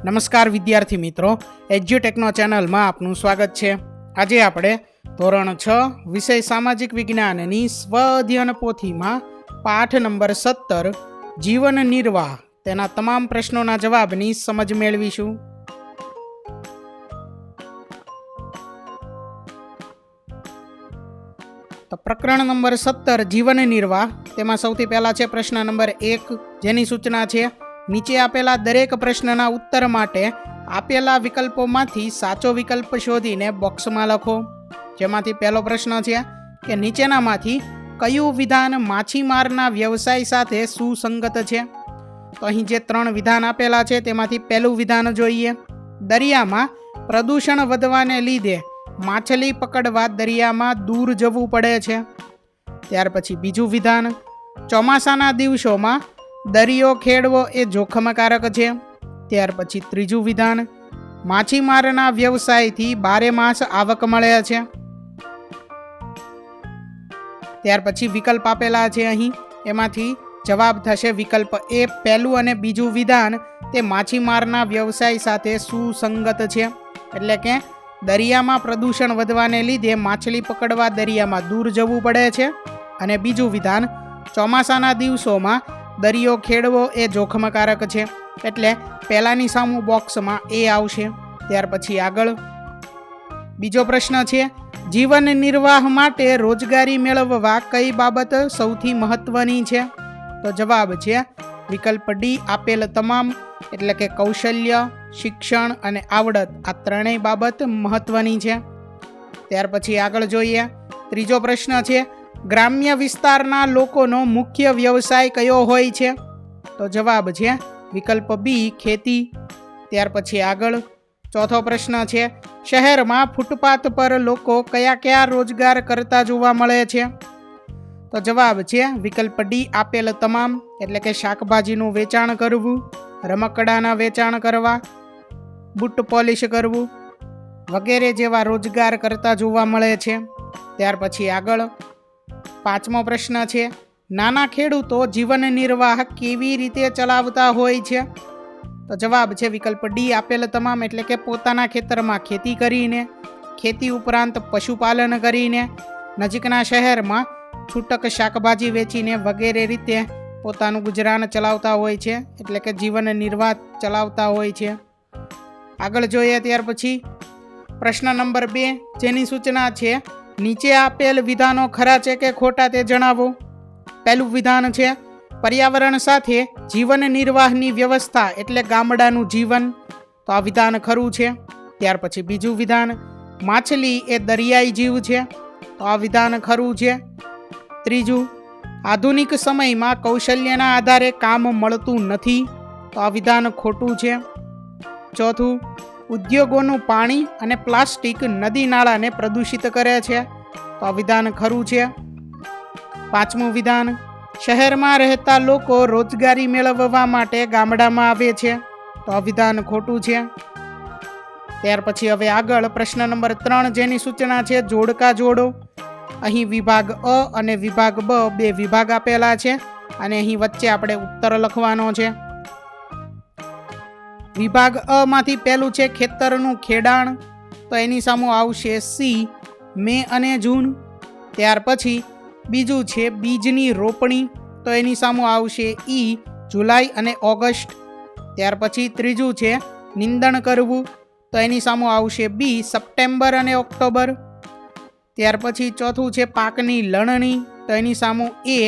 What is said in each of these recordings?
નમસ્કાર વિદ્યાર્થી મિત્રો, એજ્યુટેકનો ચેનલમાં આપનું સ્વાગત છે. આજે આપણે ધોરણ 6 વિષય સામાજિક વિજ્ઞાનની સ્વ અધ્યયન પોથીમાં પાઠ નંબર 17 જીવન નિર્વાહ તેના તમામ પ્રશ્નોના જવાબની સમજ મેળવીશું. તો પ્રકરણ નંબર 17 જીવન નિર્વાહ, તેમાં સૌથી પહેલા છે પ્રશ્ન નંબર 1, જેની સૂચના છે નીચે આપેલા દરેક પ્રશ્નના ઉત્તર માટે આપેલા વિકલ્પોમાંથી સાચો વિકલ્પ શોધીને બોક્સમાં લખો. જેમાંથી પહેલો પ્રશ્ન છે કે નીચેનામાંથી કયું વિધાન માછીમારના વ્યવસાય સાથે સુસંગત છે? તો અહીં જે 3 વિધાન આપેલા છે તેમાંથી પહેલું વિધાન જોઈએ. દરિયામાં પ્રદૂષણ વધવાને લીધે માછલી પકડવા દરિયામાં દૂર જવું પડે છે. ત્યાર પછી બીજું વિધાન, ચોમાસાના દિવસોમાં દરિયો ખેડવો એ જોખમકારક છે. ત્યાર પછી ત્રીજું વિધાન, માછીમારના વ્યવસાયથી 12 માસ આવક મળે છે. ત્યાર પછી વિકલ્પ આપેલા છે અહીં, એમાંથી જવાબ થશે વિકલ્પ એ. પહેલું અને બીજું વિધાન તે માછીમારના વ્યવસાય સાથે સુસંગત છે. એટલે કે દરિયામાં પ્રદૂષણ વધવાને લીધે માછલી પકડવા દરિયામાં દૂર જવું પડે છે. અને બીજું વિધાન, ચોમાસાના દિવસોમાં દરિયો ખેડવો એ જોખમકારક છે. એટલે પહેલાની સામું બોક્સમાં એ આવશે. ત્યાર પછી આગળ બીજો પ્રશ્ન છે, જીવન નિર્વાહ માટે રોજગારી મેળવવા કઈ બાબત સૌથી મહત્વની છે? તો જવાબ છે વિકલ્પ ડી, આપેલ તમામ. એટલે કે કૌશલ્ય, શિક્ષણ અને આવડત, આ ત્રણેય બાબત મહત્વની છે. ત્યાર પછી આગળ જોઈએ. ત્રીજો પ્રશ્ન છે, ગ્રામ્ય વિસ્તારના લોકોનો મુખ્ય વ્યવસાય કયો હોય છે? તો જવાબ છે વિકલ્પ બી, ખેતી. ત્યાર પછી આગળ ચોથો પ્રશ્ન છે, શહેરમાં ફૂટપાથ પર લોકો કયા કયા રોજગાર કરતા જોવા મળે છે? તો જવાબ છે વિકલ્પ ડી, આપેલ તમામ. એટલે કે શાકભાજીનું વેચાણ કરવું, રમકડાના વેચાણ કરવા, બૂટ પોલિશ કરવું વગેરે જેવા રોજગાર કરતા જોવા મળે છે. ત્યાર પછી આગળ પાંચમો પ્રશ્ન છે, નાના ખેડૂતો જીવન નિર્વાહ કેવી રીતે ચલાવતા હોય છે? તો જવાબ છે વિકલ્પ ડી, આપેલ તમામ. એટલે કે પોતાના ખેતરમાં ખેતી કરીને, ખેતી ઉપરાંત પશુપાલન કરીને, નજીકના શહેરમાં છૂટક શાકભાજી વેચીને વગેરે રીતે પોતાનું ગુજરાન ચલાવતા હોય છે. એટલે કે જીવન નિર્વાહ ચલાવતા હોય છે. આગળ જોઈએ ત્યાર પછી પ્રશ્ન નંબર 2, જેની સૂચના છે નીચે આપેલ વિધાનો ખરા છે કે ખોટા તે જણાવો. પહેલું વિધાન છે, પર્યાવરણ સાથે જીવન નિર્વાહની વ્યવસ્થા એટલે ગામડાનું જીવન. તો આ વિધાન ખરું છે. ત્યાર પછી બીજું વિધાન, માછલી એ દરિયાઈ જીવ છે. તો આ વિધાન ખરું છે. ત્રીજું, આધુનિક સમયમાં કૌશલ્યના આધારે કામ મળતું નથી. તો આ વિધાન ખોટું છે. ચોથું, ઉદ્યોગોનું પાણી અને પ્લાસ્ટિક નદી નાળાને પ્રદૂષિત કરે છે. તો આ વિધાન ખરું છે. પાંચમું વિધાન, શહેરમાં રહેતા લોકો રોજગારી મેળવવા માટે ગામડામાં આવે છે. તો આ વિધાન ખોટું છે. ત્યાર પછી હવે આગળ પ્રશ્ન નંબર 3, જેની સૂચના છે જોડકા જોડો. અહીં વિભાગ અ અને વિભાગ બ, 2 વિભાગ આપેલા છે અને અહીં વચ્ચે આપણે ઉત્તર લખવાનો છે. વિભાગ અ માંથી પહેલું છે ખેતરનું ખેડાણ. તો એની સામે આવશે સી, મે અને જૂન. ત્યાર પછી બીજું છે બીજની રોપણી. તો એની સામે આવશે ઈ, જુલાઈ અને ઓગસ્ટ. ત્યાર પછી ત્રીજું છે નિંદણ કરવું. તો એની સામે આવશે બી, સપ્ટેમ્બર અને ઓક્ટોબર. ત્યાર પછી ચોથું છે પાકની લણણી. તો એની સામે એ,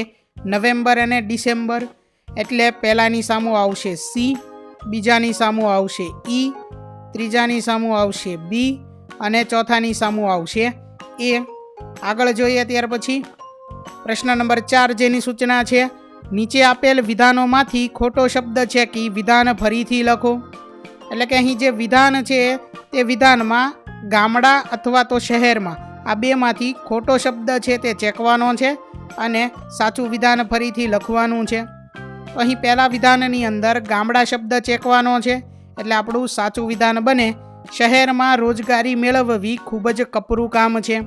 નવેમ્બર અને ડિસેમ્બર. એટલે પહેલાની સામે આવશે સી, બીજાની સામે આવશે ઈ, ત્રીજાની સામે આવશે બી અને ચોથાની સામે આવશે એ. આગળ જોઈએ ત્યાર પછી પ્રશ્ન નંબર 4, જેની સૂચના છે નીચે આપેલ વિધાનોમાંથી ખોટો શબ્દ છે કે વિધાન ફરીથી લખો. એટલે કે અહીં જે વિધાન છે તે વિધાનમાં ગામડા અથવા તો શહેરમાં, આ 2માંથી ખોટો શબ્દ છે તે ચેકવાનો છે અને સાચું વિધાન ફરીથી લખવાનું છે. તો અહીં પહેલા વિધાનની અંદર ગામડા શબ્દ ચેકવાનો છે. એટલે આપણું સાચું વિધાન બને, શહેરમાં રોજગારી મેળવવી ખૂબ જ કપરું કામ છે.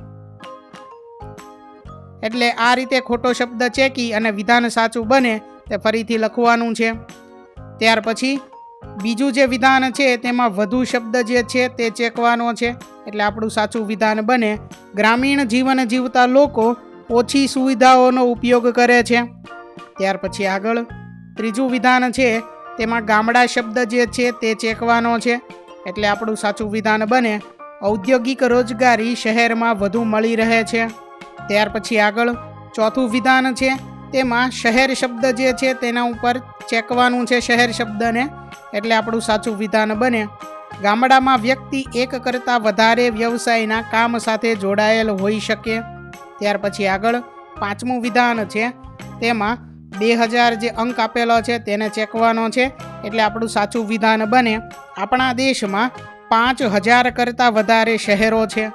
એટલે આ રીતે ખોટો શબ્દ ચેકી અને વિધાન સાચું બને તે ફરીથી લખવાનું છે. ત્યાર પછી બીજું જે વિધાન છે તેમાં વધુ શબ્દ જે છે તે ચેકવાનો છે, એટલે આપણું સાચું વિધાન બને ગ્રામીણ જીવન જીવતા લોકો ઓછી સુવિધાઓનો ઉપયોગ કરે છે. ત્યાર પછી આગળ ત્રીજું વિધાન છે તેમાં ગામડા શબ્દ જે છે તે ચેકવાનો છે, એટલે આપણું સાચું વિધાન બને ઔદ્યોગિક રોજગારી શહેરમાં વધુ મળી રહે છે. ત્યાર પછી આગળ ચોથું વિધાન છે તેમાં શહેર શબ્દ જે છે તેના ઉપર ચેકવાનું છે શહેર શબ્દને, એટલે આપણું સાચું વિધાન બને ગામડામાં વ્યક્તિ એક કરતાં વધારે વ્યવસાયના કામ સાથે જોડાયેલ હોઈ શકે. ત્યાર પછી આગળ પાંચમું વિધાન છે તેમાં 2000 જે અંક આપેલો છે તેને ચેકવાનો છે, એટલે આપણું સાચું વિધાન બને આપણા દેશમાં 5000 કરતાં વધારે શહેરો છે.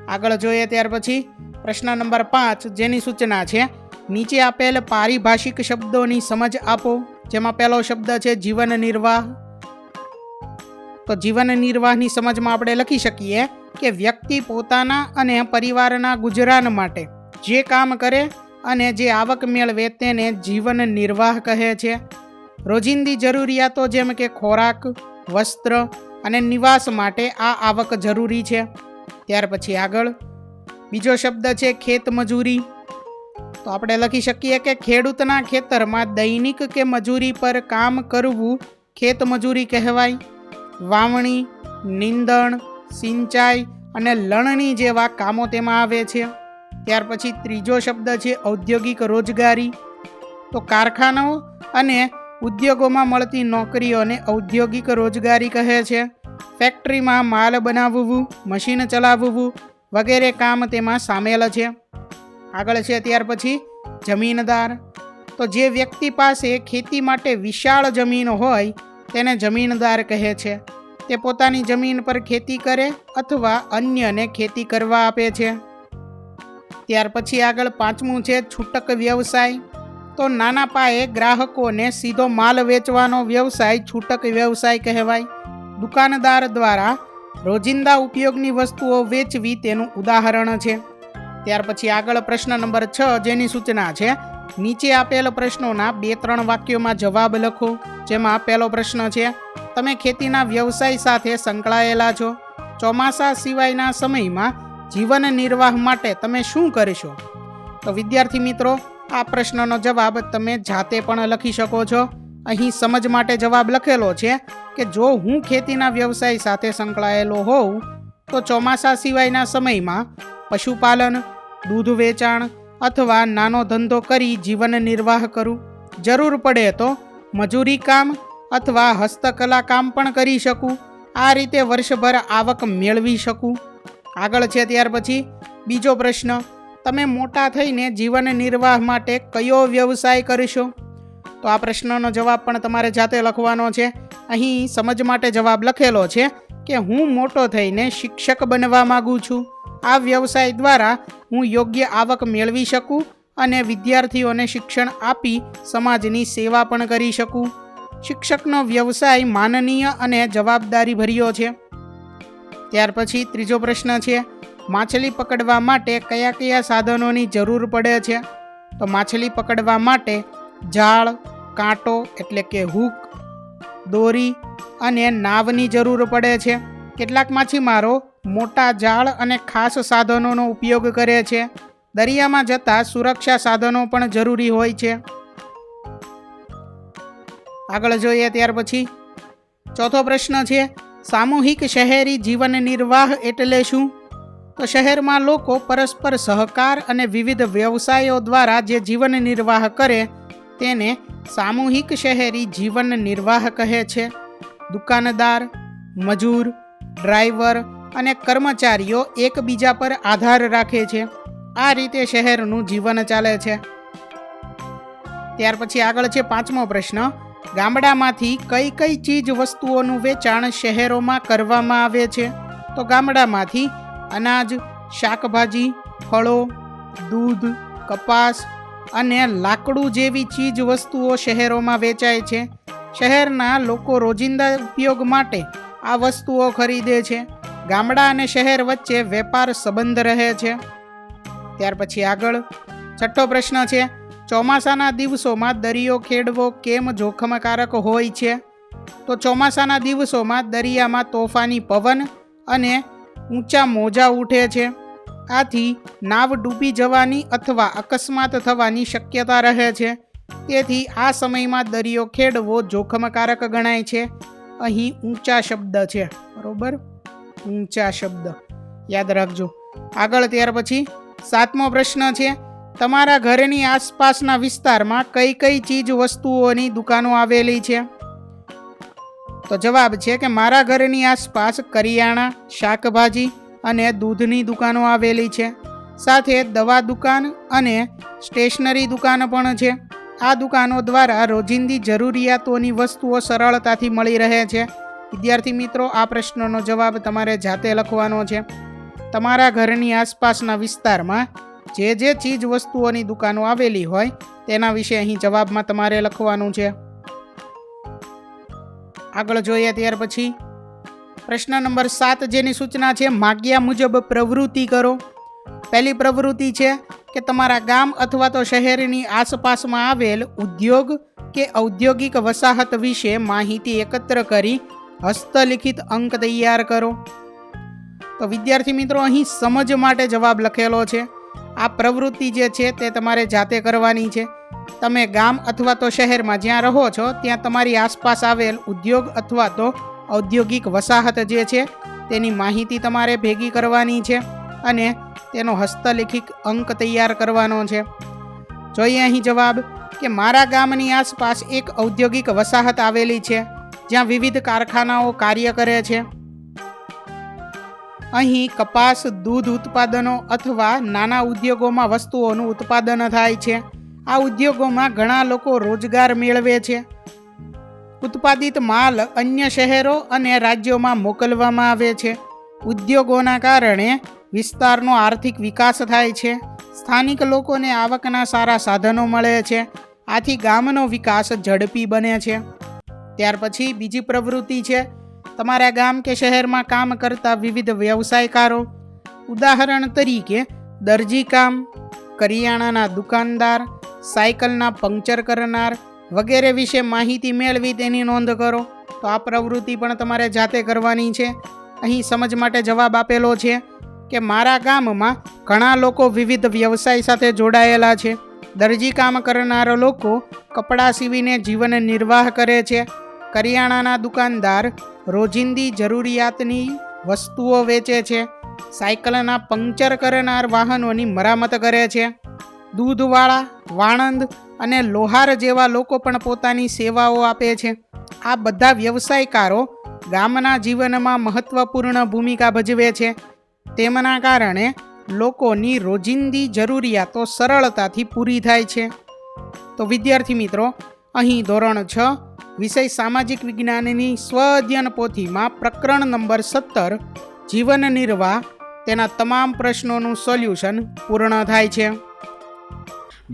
આગળ જોઈએ ત્યાર પછી પ્રશ્ન નંબર 5 જેની સૂચના છે નીચે આપેલ પારિભાષિક શબ્દોની સમજ આપો. જેમાં પહેલો શબ્દ છે જીવન નિર્વાહ. તો જીવન નિર્વાહની સમજમાં આપણે લખી શકીએ કે વ્યક્તિ પોતાના અને પરિવારના ગુજરાન માટે જે કામ કરે અને જે આવક મેળવે તેને જીવન નિર્વાહ કહે છે. રોજિંદી જરૂરિયાતો જેમ કે ખોરાક, વસ્ત્ર અને નિવાસ માટે આ આવક જરૂરી છે. ત્યાર પછી આગળ બીજો શબ્દ છે ખેત મજૂરી. તો આપણે લખી શકીએ કે ખેડૂતના ખેતરમાં દૈનિક કે મજૂરી પર કામ કરવું ખેત મજૂરી કહેવાય. વાવણી, નીંદણ, સિંચાઈ અને લણણી જેવા કામો તેમાં આવે છે. ત્યાર પછી ત્રીજો શબ્દ છે ઔદ્યોગિક રોજગારી. તો કારખાનાઓ અને ઉદ્યોગોમાં મળતી નોકરીઓને ઔદ્યોગિક રોજગારી કહે છે. ફેક્ટરીમાં માલ બનાવવું, મશીન ચલાવવું વગેરે કામ તેમાં સામેલ છે. આગળ છે ત્યાર પછી જમીનદાર. તો જે વ્યક્તિ પાસે ખેતી માટે વિશાળ જમીન હોય તેને જમીનદાર કહે છે. તે પોતાની જમીન પર ખેતી કરે અથવા અન્યને ખેતી કરવા આપે છે. ત્યાર પછી આગળ પાંચમું છે છૂટક વ્યવસાય. તો નાના પાયે ગ્રાહકોને સીધો માલ વેચવાનો વ્યવસાય છૂટક વ્યવસાય કહેવાય. દુકાનદાર દ્વારા રોજિંદા ઉપયોગની વસ્તુઓ વેચવી તેનું ઉદાહરણ છે. ત્યાર પછી આગળ પ્રશ્ન નંબર 6 જેની સૂચના છે નીચે આપેલ પ્રશ્નોના 2-3 વાક્યોમાં જવાબ લખો. જેમાં પહેલો પ્રશ્ન છે તમે ખેતીના વ્યવસાય સાથે સંકળાયેલા છો. ચોમાસા સિવાયના સમયમાં જીવન નિર્વાહ માટે તમે શું કરશો? તો વિદ્યાર્થી મિત્રો આ પ્રશ્નનો જવાબ તમે જાતે પણ લખી શકો છો. અહીં સમજ માટે જવાબ લખેલો છે કે જો હું ખેતીના વ્યવસાય સાથે સંકળાયેલો હોઉં તો ચોમાસા સિવાયના સમયમાં પશુપાલન, દૂધ વેચાણ અથવા નાનો ધંધો કરી જીવન નિર્વાહ કરું. જરૂર પડે તો મજૂરી કામ અથવા હસ્તકલા કામ પણ કરી શકું. આ રીતે વર્ષભર આવક મેળવી શકું. આગળ છે ત્યાર પછી બીજો પ્રશ્ન તમે મોટા થઈને જીવન નિર્વાહ માટે કયો વ્યવસાય કરશો? તો આ પ્રશ્નનો જવાબ પણ તમારે જાતે લખવાનો છે. અહીં સમજ માટે જવાબ લખેલો છે કે હું મોટો થઈને શિક્ષક બનવા માગું છું. આ વ્યવસાય દ્વારા હું યોગ્ય આવક મેળવી શકું અને વિદ્યાર્થીઓને શિક્ષણ આપી સમાજની સેવા પણ કરી શકું. શિક્ષકનો વ્યવસાય માનનીય અને જવાબદારીભર્યો છે. ત્યાર પછી ત્રીજો પ્રશ્ન છે માછલી પકડવા માટે કયા કયા સાધનોની જરૂર પડે છે? તો માછલી પકડવા માટે જાળ, કાંટો એટલે કે હૂક, દોરી અને નાવની જરૂર પડે છે. કેટલાક માછીમારો મોટા જાળ અને ખાસ સાધનોનો ઉપયોગ કરે છે. દરિયામાં જતા સુરક્ષા સાધનો પણ જરૂરી હોય છે. આગળ જોઈએ ત્યાર પછી ચોથો પ્રશ્ન છે સામૂહિક શહેરી જીવન નિર્વાહ એટલે શું? તો શહેરમાં લોકો પરસ્પર સહકાર અને વિવિધ વ્યવસાયો દ્વારા જે જીવન નિર્વાહ કરે તેને સામૂહિક શહેરી જીવન નિર્વાહ કહે છે. દુકાનદાર, મજૂર, ડ્રાઈવર અને કર્મચારીઓ એકબીજા પર આધાર રાખે છે. આ રીતે શહેરનું જીવન ચાલે છે. ત્યાર પછી આગળ છે પાંચમો પ્રશ્ન ગામડામાંથી કઈ કઈ ચીજ વસ્તુઓનું વેચાણ શહેરોમાં કરવામાં આવે છે? તો ગામડામાંથી અનાજ, શાકભાજી, ફળો, દૂધ, કપાસ અને લાકડું જેવી ચીજ વસ્તુઓ શહેરોમાં વેચાય છે. શહેરના લોકો રોજિંદા ઉપયોગ માટે આ વસ્તુઓ ખરીદે છે. ગામડા અને શહેર વચ્ચે વેપાર સંબંધ રહે છે. ત્યાર પછી આગળ છઠ્ઠો પ્રશ્ન છે ચોમાસાના દિવસોમાં દરિયો ખેડવો કેમ જોખમકારક હોય છે? તો ચોમાસાના દિવસોમાં દરિયામાં તોફાની પવન અને ઊંચા મોજા ઉઠે છે. આથી નાવ ડૂબી જવાની અથવા અકસ્માત થવાની શક્યતા રહે છે. તેથી આ સમયમાં દરિયો ખેડવો જોખમકારક ગણાય છે. અહીં ઊંચા શબ્દ છે, બરોબર, ઊંચા શબ્દ યાદ રાખજો. આગળ ત્યાર પછી 7મો પ્રશ્ન છે, તમારા ઘરની આસપાસના વિસ્તારમાં કઈ કઈ ચીજ વસ્તુઓની દુકાનો આવેલી છે? તો જવાબ છે કે મારા ઘરની આસપાસ કરિયાણા, શાકભાજી અને દૂધની દુકાનો આવેલી છે. સાથે દવા દુકાન અને સ્ટેશનરી દુકાન પણ છે. આ દુકાનો દ્વારા રોજિંદી જરૂરિયાતોની વસ્તુઓ સરળતાથી મળી રહે છે. વિદ્યાર્થી મિત્રો, આ પ્રશ્નનો જવાબ તમારે જાતે લખવાનો છે. તમારા ઘરની આસપાસના વિસ્તારમાં જે ચીજ વસ્તુઓની દુકાનો આવેલી હોય તેના વિશે અહીં જવાબમાં તમારે લખવાનું છે. આગળ જોઈએ ત્યાર પછી પ્રશ્ન નંબર 7 જેની સૂચના છે, માગ્યા મુજબ પ્રવૃત્તિ કરો. પહેલી પ્રવૃત્તિ છે કે તમારા ગામ અથવા તો શહેરની આસપાસમાં આવેલ ઉદ્યોગ કે ઔદ્યોગિક વસાહત વિશે માહિતી એકત્ર કરી હસ્તલિખિત અંક તૈયાર કરો. તો વિદ્યાર્થી મિત્રો, અહીં સમજ માટે જવાબ લખેલો છે. આ પ્રવૃત્તિ જે છે તે તમારે જાતે કરવાની છે. તમે ગામ અથવા તો શહેરમાં જ્યાં રહો છો ત્યાં તમારી આસપાસ આવેલ ઉદ્યોગ અથવા તો ઔદ્યોગિક વસાહત જે છે તેની માહિતી તમારે ભેગી કરવાની છે અને તેનો હસ્તલિખિત અંક તૈયાર કરવાનો છે. જોઈએ અહીં જવાબ કે મારા ગામની આસપાસ એક ઔદ્યોગિક વસાહત આવેલી છે જ્યાં વિવિધ કારખાનાઓ કાર્ય કરે છે. અહીં કપાસ, દૂધ ઉત્પાદનો અથવા નાના ઉદ્યોગોમાં વસ્તુઓનું ઉત્પાદન થાય છે. આ ઉદ્યોગોમાં ઘણા લોકો રોજગાર મેળવે છે. ઉત્પાદિત માલ અન્ય શહેરો અને રાજ્યોમાં મોકલવામાં આવે છે. ઉદ્યોગોના કારણે વિસ્તારનો આર્થિક વિકાસ થાય છે. સ્થાનિક લોકોને આવકના સારા સાધનો મળે છે. આથી ગામનો વિકાસ ઝડપી બને છે. ત્યાર પછી બીજી પ્રવૃત્તિ છે, તમારા ગામ કે શહેરમાં કામ કરતા વિવિધ વ્યવસાયકારો, ઉદાહરણ તરીકે દરજીકામ, કરિયાણાના દુકાનદાર, સાયકલના પંક્ચર કરનાર વગેરે વિશે માહિતી મેળવી તેની નોંધ કરો. તો આ પ્રવૃત્તિ પણ તમારે જાતે કરવાની છે. અહીં સમજ માટે જવાબ આપેલો છે કે મારા ગામમાં ઘણા લોકો વિવિધ વ્યવસાય સાથે જોડાયેલા છે. દરજી કામ કરનારા લોકો કપડાં સીવીને જીવન નિર્વાહ કરે છે. કરિયાણાના દુકાનદાર રોજિંદી જરૂરિયાતની વસ્તુઓ વેચે છે. સાયકલના પંક્ચર કરનાર વાહનોની મરામત કરે છે. દૂધવાળા, વાણંદ અને લોહાર જેવા લોકો પણ પોતાની સેવાઓ આપે છે. આ બધા વ્યવસાયકારો ગામના જીવનમાં મહત્વપૂર્ણ ભૂમિકા ભજવે છે. તેમના કારણે લોકોની રોજિંદી જરૂરિયાતો સરળતાથી પૂરી થાય છે. તો વિદ્યાર્થી મિત્રો, અહીં ધોરણ 6 વિષય સામાજિક વિજ્ઞાનની સ્વ અધ્યયન પોથીમાં પ્રકરણ નંબર 17 જીવન નિર્વાહ તેના તમામ પ્રશ્નોનું સોલ્યુશન પૂર્ણ થાય છે.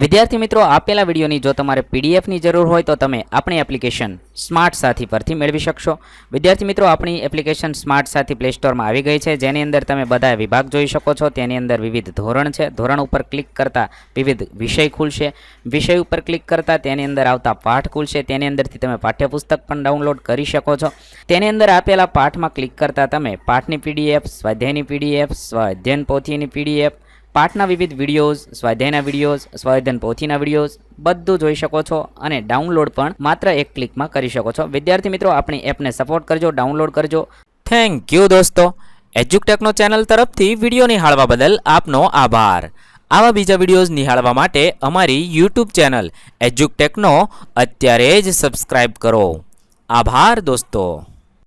વિદ્યાર્થી મિત્રો, આપેલા વિડીયોની જો તમારે પીડીએફની જરૂર હોય તો તમે આપણી એપ્લિકેશન સ્માર્ટ સાથી પરથી મેળવી શકશો. વિદ્યાર્થી મિત્રો, આપણી એપ્લિકેશન સ્માર્ટ સાથી પ્લે સ્ટોરમાં આવી ગઈ છે, જેની અંદર તમે બધા વિભાગ જોઈ શકો છો. તેની અંદર વિવિધ ધોરણ છે. ધોરણ ઉપર ક્લિક કરતાં વિવિધ વિષય ખુલશે. વિષય ઉપર ક્લિક કરતાં તેની અંદર આવતા પાઠ ખુલશે. તેની અંદરથી તમે પાઠ્યપુસ્તક પણ ડાઉનલોડ કરી શકો છો. તેની અંદર આપેલા પાઠમાં ક્લિક કરતાં તમે પાઠની પીડીએફ, સ્વાધ્યાયની પીડીએફ, સ્વાધ્યાયન પોથીની પીડીએફ, પાઠના વિવિધ વિડીયોઝ, સ્વાધ્યાયના વિડીયોઝ, સ્વાધ્યાયન પોથીના વિડીયોઝ બધું જોઈ શકો છો અને ડાઉનલોડ પણ માત્ર એક ક્લિકમાં કરી શકો છો. વિદ્યાર્થી મિત્રો, આપણી એપને સપોર્ટ કરજો, ડાઉનલોડ કરજો. થેન્ક યુ દોસ્તો. એજ્યુકટેકનો ચેનલ તરફથી વિડીયો નિહાળવા બદલ આપનો આભાર. આવા બીજા વિડીયોઝ નિહાળવા માટે અમારી યુટ્યુબ ચેનલ એજ્યુકટેકનો અત્યારે જ સબસ્ક્રાઇબ કરો. આભાર દોસ્તો.